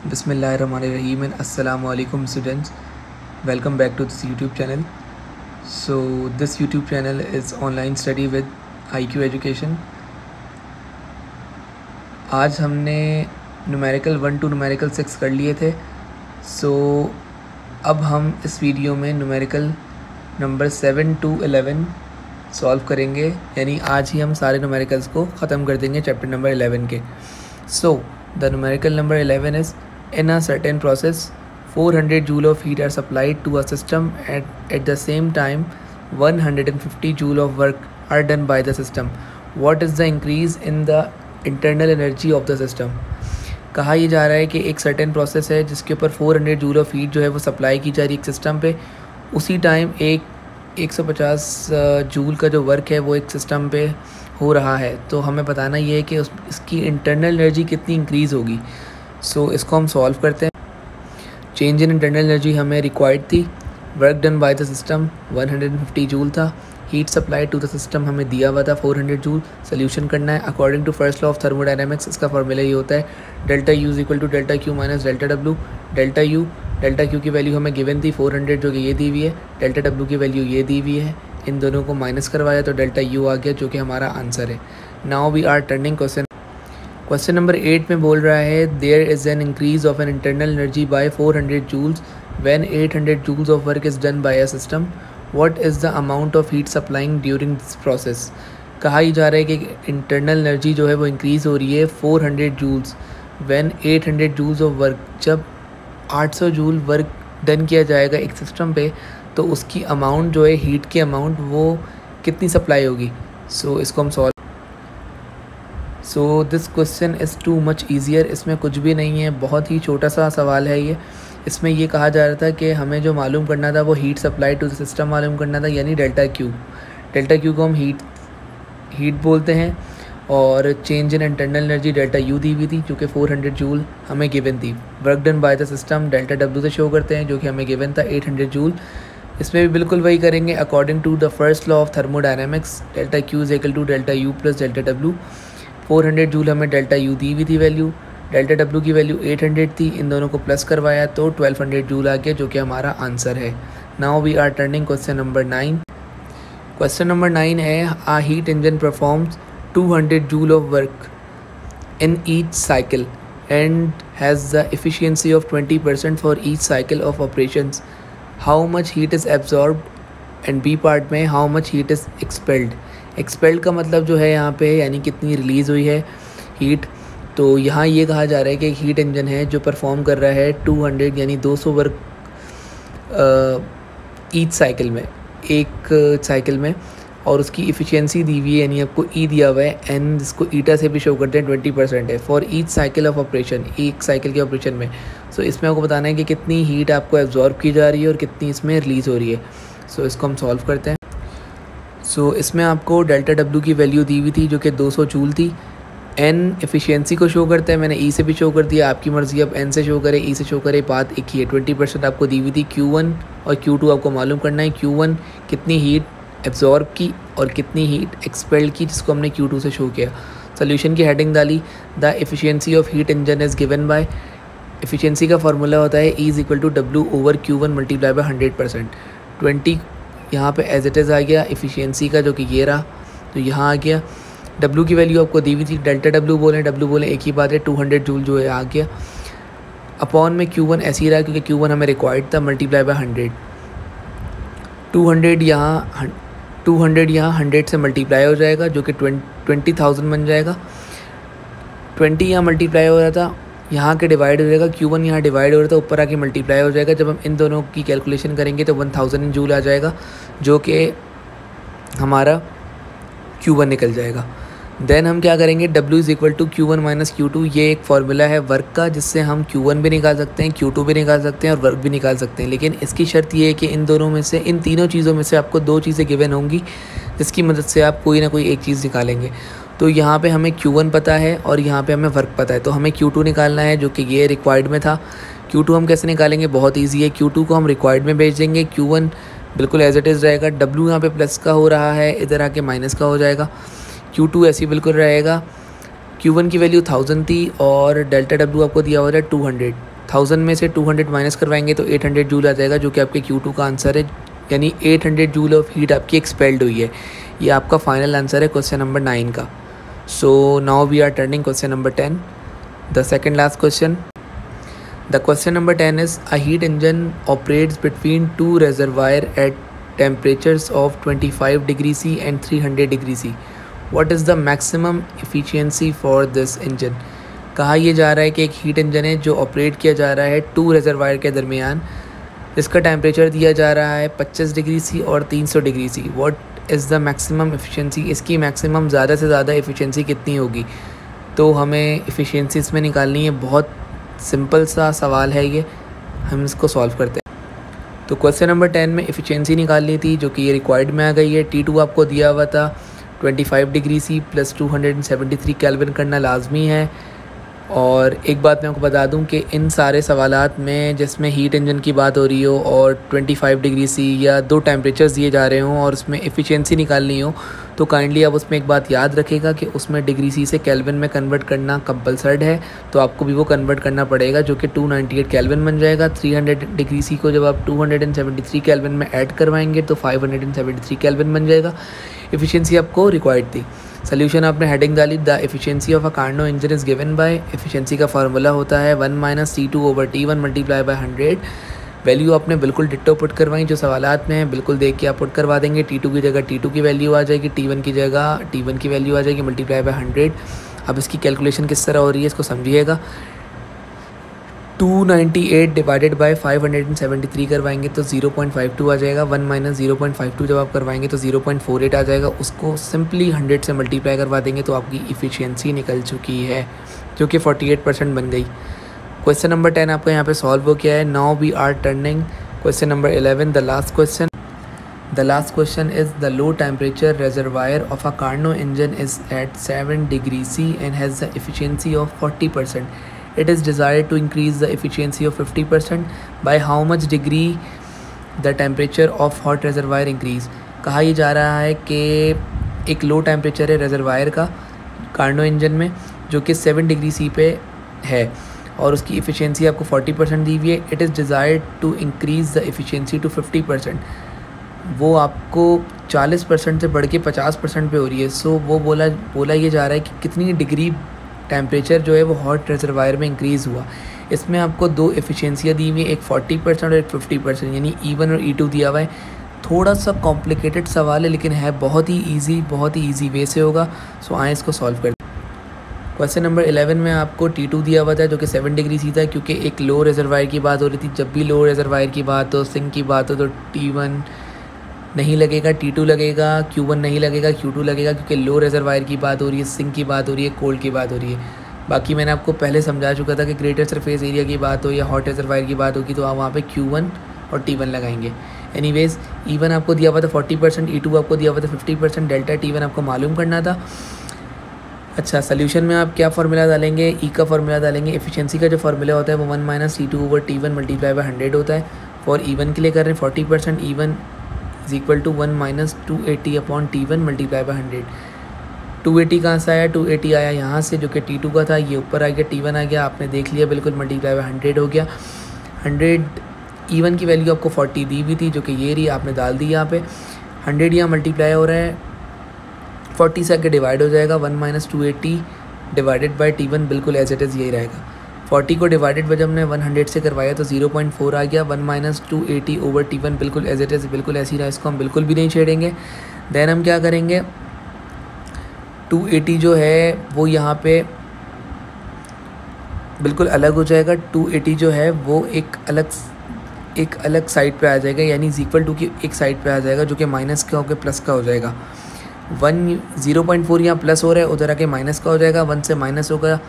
Bismillahirrahmanirrahim and Assalamu alaikum students. Welcome back to this YouTube channel. So this YouTube channel is online study with IQ Education. आज हमने numerical 1 to numerical 6 कर लिए थे. So अब हम इस video में न्यूमेरिकल नंबर 7 to 11 सॉल्व करेंगे, यानी आज ही हम सारे न्यूमेरिकल्स को ख़त्म कर देंगे चैप्टर नंबर 11 के. So the numerical number 11 is in a certain process 400 joule of heat are supplied to a system at the same time 150 joule of work are done by the system. What is the increase in the internal energy of the system? कहा यह जा रहा है कि एक certain process है जिसके ऊपर 400 जूल ऑफ हीट जो है वो सप्लाई की जा रही है एक सिस्टम पे. उसी टाइम 150 जूल का जो वर्क है वो एक सिस्टम पे हो रहा है. तो हमें बताना ये है कि इसकी इंटरनल एनर्जी कितनी इंक्रीज़ होगी. सो इसको हम सॉल्व करते हैं. चेंज इन इंटरनल एनर्जी हमें रिक्वायर्ड थी. Work done by the system 150 joule था. Heat supply to the system हमें दिया हुआ था 400 जूल. सोल्यूशन करना है according to first law of thermodynamics. इसका फॉर्मूला ये होता है delta U is equal to delta Q minus delta W. Delta Q की वैल्यू हमें गिवन थी 400 जो कि ये दी हुई है. डेल्टा डब्ल्यू की वैल्यू ये दी हुई है. इन दोनों को माइनस करवाया तो डेल्टा यू आ गया जो कि हमारा आंसर है. Now we are turning question number 8 में बोल रहा है there is an increase of an internal energy by 400 joules when 800 joules of work is done by a system. What is the amount of heat supplying during this process. कहा ही जा रहा है कि इंटरनल एनर्जी जो है वो increase हो रही है 400 joules when 800 joules of work. जब 800 जूल वर्क डन किया जाएगा एक सिस्टम पे तो उसकी अमाउंट जो है हीट की अमाउंट वो कितनी सप्लाई होगी. सो इसको हम solve. So this question is too much easier. इसमें कुछ भी नहीं है, बहुत ही छोटा सा सवाल है ये. इसमें ये कहा जा रहा था कि हमें जो मालूम करना था वो heat supply to the system मालूम करना था, यानी डेल्टा क्यू को हम हीट बोलते हैं. और change in internal energy delta U दी हुई थी जो कि 400 जूल हमें गिवन थी. Work done by the system delta W से शो करते हैं जो कि हमें गिवन था 800 जूल. इसमें भी बिल्कुल वही करेंगे according to the first law of thermodynamics. Delta Q is equal to delta U plus delta W. 400 joule हमें डेल्टा यू दी हुई थी वैल्यू. डेल्टा डब्ल्यू की वैल्यू 800 थी. इन दोनों को प्लस करवाया तो 1200 जूल आ गया जो कि हमारा आंसर है. Now we are turning question number 9. Question number 9 है a heat engine performs 200 joule of work in each cycle and has the efficiency of 20% for each cycle of operations. How much heat is absorbed and B part में how much heat is expelled. expelled का मतलब जो है यहाँ पे यानी कितनी release हुई है हीट. तो यहाँ ये कहा जा रहा है कि एक हीट इंजन है जो परफॉर्म कर रहा है 200 यानी 200 वर्क ईच साइकिल में, एक साइकिल में. और उसकी इफ़िशियंसी दी हुई है यानी आपको ई दिया हुआ है एन, जिसको ईटा से भी शो करते हैं 20% है for each cycle of operation, एक साइकिल के ऑपरेशन में. सो इसमें आपको बताना है कि कितनी हीट आपको एब्जॉर्ब की जा रही है और कितनी इसमें रिलीज़ हो रही है. सो इसको हम सॉल्व करते हैं. सो इसमें आपको डेल्टा डब्ल्यू की वैल्यू दी हुई थी जो कि 200 जूल थी. एन एफिशिएंसी को शो करता है, मैंने ई से भी शो कर दिया, आपकी मर्ज़ी अब एन से शो करे ई से शो करे, बात एक ही है. 20% आपको दी हुई थी. Q1 और Q2 आपको मालूम करना है. Q1 कितनी हीट एब्जॉर्ब की और कितनी हीट एक्सपेल्ड की, जिसको हमने Q2 से शो किया. सोल्यूशन की हेडिंग डाली the efficiency of heat engine is given by. Efficiency का फार्मूला होता है E is equal to W over Q1 multiply by 100%. 20 यहाँ पे एज इट इज़ आ गया एफिशिएंसी का जो कि ये रहा, तो यहाँ आ गया. डब्ल्यू की वैल्यू आपको दी हुई थी, डेल्टा डब्ल्यू बोलें एक ही बात है, 200 जूल जो है आ गया. अपॉन में Q1 ऐसे ही रहा क्योंकि Q1 हमें रिक्वायर्ड था मल्टीप्लाई बाय 100. 200 यहाँ 100 से मल्टीप्लाई हो जाएगा जो कि 20,000 बन जाएगा. 20 यहाँ मल्टीप्लाई हो रहा था, यहाँ के डिवाइड हो जाएगा. Q1 यहाँ डिवाइड हो रहा था, ऊपर आके मल्टीप्लाई हो जाएगा. जब हम इन दोनों की कैलकुलेशन करेंगे तो 1000 जूल आ जाएगा जो कि हमारा Q1 निकल जाएगा. देन हम क्या करेंगे, W is equal to Q1 minus Q2. ये एक फार्मूला है वर्क का जिससे हम Q1 भी निकाल सकते हैं, Q2 भी निकाल सकते हैं और वर्क भी निकाल सकते हैं. लेकिन इसकी शर्त ये है कि इन दोनों में से, इन तीनों चीज़ों में से आपको दो चीज़ें गिवन होंगी जिसकी मदद से आप कोई ना कोई एक चीज़ निकालेंगे. तो यहाँ पे हमें Q1 पता है और यहाँ पे हमें वर्क पता है, तो हमें Q2 निकालना है जो कि ये रिक्वायर्ड में था. Q2 हम कैसे निकालेंगे, बहुत ईजी है. Q2 को हम रिक्वायर्ड में भेज देंगे. Q1 बिल्कुल एज इट इज़ रहेगा. W यहाँ पे प्लस का हो रहा है, इधर आके माइनस का हो जाएगा. Q2 ऐसे ही बिल्कुल रहेगा. Q1 की वैल्यू 1000 थी और डेल्टा डब्ल्यू आपको दिया हुआ है 200. 1000 में से 200 माइनस करवाएंगे तो 800 जूल आ जाएगा, जो कि आपके Q2 का आंसर है, यानी 800 जूल ऑफ हीट आपकी एक्सपेल्ड हुई है। ये आपका फाइनल आंसर है क्वेश्चन नंबर 9 का। So now we are turning question number 10, the second last question. The question number 10 is, a heat engine operates between two reservoirs at temperatures of 25 degrees C and 300 degrees C. What is the maximum efficiency for this engine? कहा यह जा रहा है कि एक heat engine है जो operate किया जा रहा है 2 रेजरवायर के दरमियान, जिसका टेम्परेचर दिया जा रहा है 25 डिग्री सी और 300 degree C. What is the maximum efficiency? इसकी मैक्सिमम ज़्यादा से ज़्यादा एफिशिएंसी कितनी होगी? तो हमें एफिशिएंसी इसमें निकालनी है। बहुत सिंपल सा सवाल है ये, हम इसको सॉल्व करते हैं। तो क्वेश्चन नंबर 10 में एफिशिएंसी निकालनी थी, जो कि ये रिक्वायर्ड में आ गई है। T2 आपको दिया हुआ था 25 डिग्री सी प्लस 273 केल्विन करना लाजमी है। और एक बात मैं आपको बता दूं कि इन सारे सवालात में जिसमें हीट इंजन की बात हो रही हो और 25 डिग्री सी या दो टेम्परेचर्स दिए जा रहे हों और उसमें एफिशिएंसी निकालनी हो, तो काइंडली आप उसमें एक बात याद रखिएगा कि उसमें डिग्री सी से केल्विन में कन्वर्ट करना कंपलसर्ड है, तो आपको भी वो कन्वर्ट करना पड़ेगा, जो कि 298 केल्विन बन जाएगा। 300 डिग्री सी को जब आप 273 केल्विन में ऐड करवाएंगे तो 573 केल्विन बन जाएगा। एफिशिएंसी आपको रिक्वायर्ड थी। सोल्यूशन आपने हेडिंग डाली, the efficiency of a Carnot engine is given by. Efficiency का फार्मूला होता है 1 - T2/T1 मल्टीप्लाई बाय 100। वैल्यू आपने बिल्कुल डिट्टो पुट करवाई, जो सवालात में है बिल्कुल देख के आप पुट करवा देंगे। T2 की जगह T2 की वैल्यू आ जाएगी, T1 की जगह T1 की वैल्यू आ जाएगी, मल्टीप्लाई बाय 100। अब इसकी कैलकुलेशन किस तरह हो रही है इसको समझिएगा। 298 डिवाइडेड बाय 573 करवाएंगे तो 0.52 आ जाएगा। 1 - 0.52 जब आप करवाएंगे तो 0.48 आ जाएगा। उसको सिंपली 100 से मल्टीप्लाई करवा देंगे तो आपकी इफ़िशियंसी निकल चुकी है, जो कि 48% बन गई। क्वेश्चन नंबर 10 आपका यहाँ पे सॉल्व हो गया है। Now we are turning question number 11, the last question. The last question is, the low temperature reservoir of a Carnot engine is at 7 degrees C and has the efficiency of 40%. It is desired to increase the efficiency of 50%. By how much degree the temperature of hot reservoir increase? कहा यह जा रहा है कि एक low temperature है reservoir का Karnaugh engine में, जो कि 7 डिग्री सी पे है और उसकी एफिशिएंसी आपको 40% दी हुई है। It is desired to increase the efficiency to 50%। वो आपको 40% से बढ़ के 50% पे हो रही है। सो वो बोला ये जा रहा है कि कितनी डिग्री टेम्परेचर जो है वो हॉट रेजरवायर में इंक्रीज़ हुआ। इसमें आपको दो एफिशिएंसियाँ दी हुई हैं, एक 40% और एक 50%, यानी E1 और E2 दिया हुआ है। थोड़ा सा कॉम्प्लिकेटेड सवाल है लेकिन है बहुत ही ईजी वे से होगा। सो आए इसको सॉल्व कर। क्वेश्चन नंबर 11 में आपको T2 दिया हुआ था, जो कि 7 डिग्री सी था, क्योंकि एक लो रेजरवायर की बात हो रही थी। जब भी लो रेजरवायर की बात हो, सिंक की बात हो, तो T1 नहीं लगेगा, T2 लगेगा, Q1 नहीं लगेगा, Q2 लगेगा, क्योंकि लो रेजरवायर की बात हो रही है, सिंक की बात हो रही है, कोल्ड की बात हो रही है। बाकी मैंने आपको पहले समझा चुका था कि ग्रेटर सरफेस एरिया की बात हो या हॉट रेजरवायर की बात होगी तो आप वहाँ पे Q1 और T1 लगाएंगे। एनीवेज, E1 आपको दिया हुआ था 40%, E2 आपको दिया हुआ था 50%, डेल्टा T1 आपको मालूम करना था। अच्छा, सोल्यूशन में आप क्या फार्मूला डालेंगे? ई का फार्मूला डालेंगे। एफिशिएंसी का जो फार्मूला होता है वो 1 - T2/T1 मल्टीप्लाई बाय 100 होता है। फॉर E1 के लिए कर रहे हैं 40%, E1 is equal to 1 - 280/T1 multiply by 100। 280 कहाँ से आया? 280 आया यहाँ से, जो कि T2 का था, ये ऊपर आ गया, T1 आ गया, आपने देख लिया बिल्कुल, मल्टीप्लाई बाय 100 हो गया। 100 E1 की वैल्यू आपको 40 दी हुई थी, जो कि ये रही, आपने डाल दी यहाँ पे। 100 यहाँ मल्टीप्लाई हो रहा है, 40 से आगे डिवाइड हो जाएगा। 1 - 280 डिवाइडेड बाय T1 बिल्कुल एज इट इज़ यही रहेगा। 40 को डिवाइडेड बाय जब हमने 100 से करवाया तो 0.4 आ गया। 1 - 280/T1 बिल्कुल एज इट इज़ बिल्कुल ऐसी रहा, इसको हम बिल्कुल भी नहीं छेड़ेंगे। देन हम क्या करेंगे, 280 जो है वो यहाँ पे बिल्कुल अलग हो जाएगा। 280 जो है वो एक अलग साइड पे आ जाएगा, यानी इक्वल टू की एक साइड पे आ जाएगा, जो कि माइनस का होकर प्लस का हो जाएगा। 0.4 यहाँ प्लस हो रहा है, उधर आके माइनस का हो जाएगा। 1 से माइनस होगा,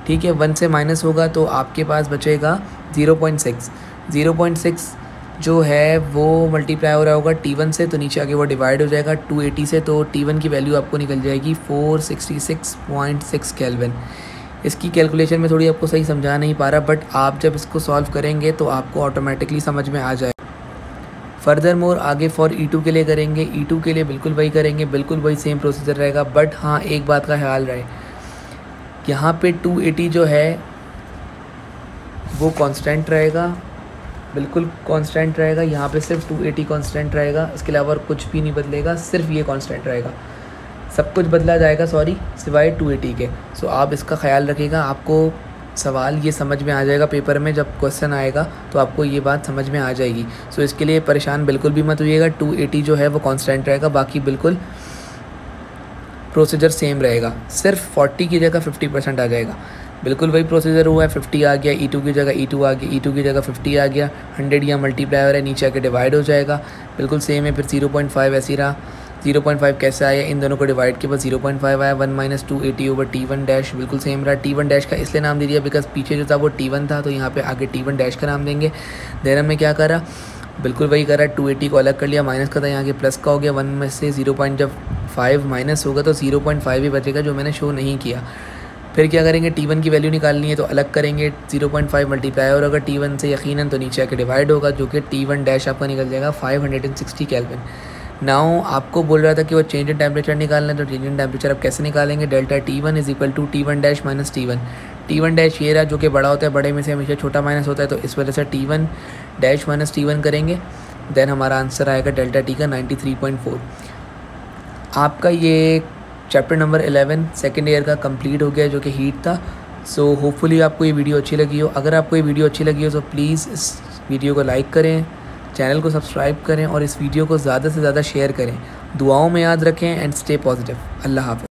ठीक है, 1 से माइनस होगा तो आपके पास बचेगा 0.6। 0.6 जो है वो मल्टीप्लाई हो रहा होगा T1 से, तो नीचे आके वो डिवाइड हो जाएगा 280 से, तो T1 की वैल्यू आपको निकल जाएगी 466.6 केल्विन। इसकी कैलकुलेशन में थोड़ी आपको सही समझा नहीं पा रहा, बट आप जब इसको सॉल्व करेंगे तो आपको ऑटोमेटिकली समझ में आ जाए। फर्दर मोर आगे फॉर E2 के लिए करेंगे, E2 के लिए बिल्कुल वही करेंगे, बिल्कुल वही सेम प्रोसीजर रहेगा। बट हाँ, एक बात का ख्याल रहे, यहाँ पे 280 जो है वो कांस्टेंट रहेगा, बिल्कुल कांस्टेंट रहेगा। यहाँ पे सिर्फ 280 कांस्टेंट रहेगा, इसके अलावा और कुछ भी नहीं बदलेगा, सिर्फ ये कांस्टेंट रहेगा। सब कुछ बदला जाएगा सिवाय 280 के। सो आप इसका ख्याल रखिएगा, आपको सवाल ये समझ में आ जाएगा पेपर में जब क्वेश्चन आएगा तो आपको ये बात समझ में आ जाएगी। सो इसके लिए परेशान बिल्कुल भी मत होइएगा। 280 जो है वो कांस्टेंट रहेगा, बाकी बिल्कुल प्रोसीजर सेम रहेगा। सिर्फ 40 की जगह 50% आ जाएगा, बिल्कुल वही प्रोसीजर हुआ है। 50 आ गया, E2 की जगह E2 आ गया, E2 की जगह 50 आ गया। 100 या मल्टीप्लायर है, नीचे आके डिवाइड हो जाएगा, बिल्कुल सेम है। फिर 0.5 ऐसे ही रहा। 0.5 कैसे आया, इन दोनों को डिवाइड के बाद 0.5 आया। 1 - 280 ओवर T1 डैश बिल्कुल सेम रहा। T1 डैश का इसलिए नाम दे दिया बिकॉज पीछे जो था वो T1 था, तो यहाँ पे आगे T1 डैश का नाम देंगे। देर हमने क्या करा, बिल्कुल वही करा, 280 को अलग कर लिया, माइनस का था यहाँ के प्लस का हो गया। 1 में से 0.5 माइनस होगा तो 0.5 ही बचेगा, जो मैंने शो नहीं किया। फिर क्या करेंगे, T1 की वैल्यू निकालनी है तो अलग करेंगे, 0.5 मल्टीप्लाई और अगर T1 से यकीनन तो नीचे आके डिवाइड होगा, जो कि T1 डैश आपका निकल जाएगा 560 केल्विन। नाउ आपको बोल रहा था कि वो चेंज इन टेम्परेचर निकालना है, तो चेंज इन टेम्परेचर आप कैसे निकालेंगे, delta T1 is equal to T1 dash minus T1। T1 dash ये रहा जो कि बड़ा होता है, बड़े में से हमेशा छोटा माइनस होता है, तो इस वजह से T1 डैश माइनस T1 करेंगे। देन हमारा आंसर आएगा डेल्टा T का 93.4। आपका ये चैप्टर नंबर 11 सेकेंड ईयर का कंप्लीट हो गया, जो कि हीट था। सो होपफुली आपको ये वीडियो अच्छी लगी हो। अगर आपको ये वीडियो अच्छी लगी हो तो प्लीज़ इस वीडियो को लाइक करें, चैनल को सब्सक्राइब करें और इस वीडियो को ज़्यादा से ज़्यादा शेयर करें। दुआओं में याद रखें एंड स्टे पॉजिटिव। अल्लाह हाफ़िज़।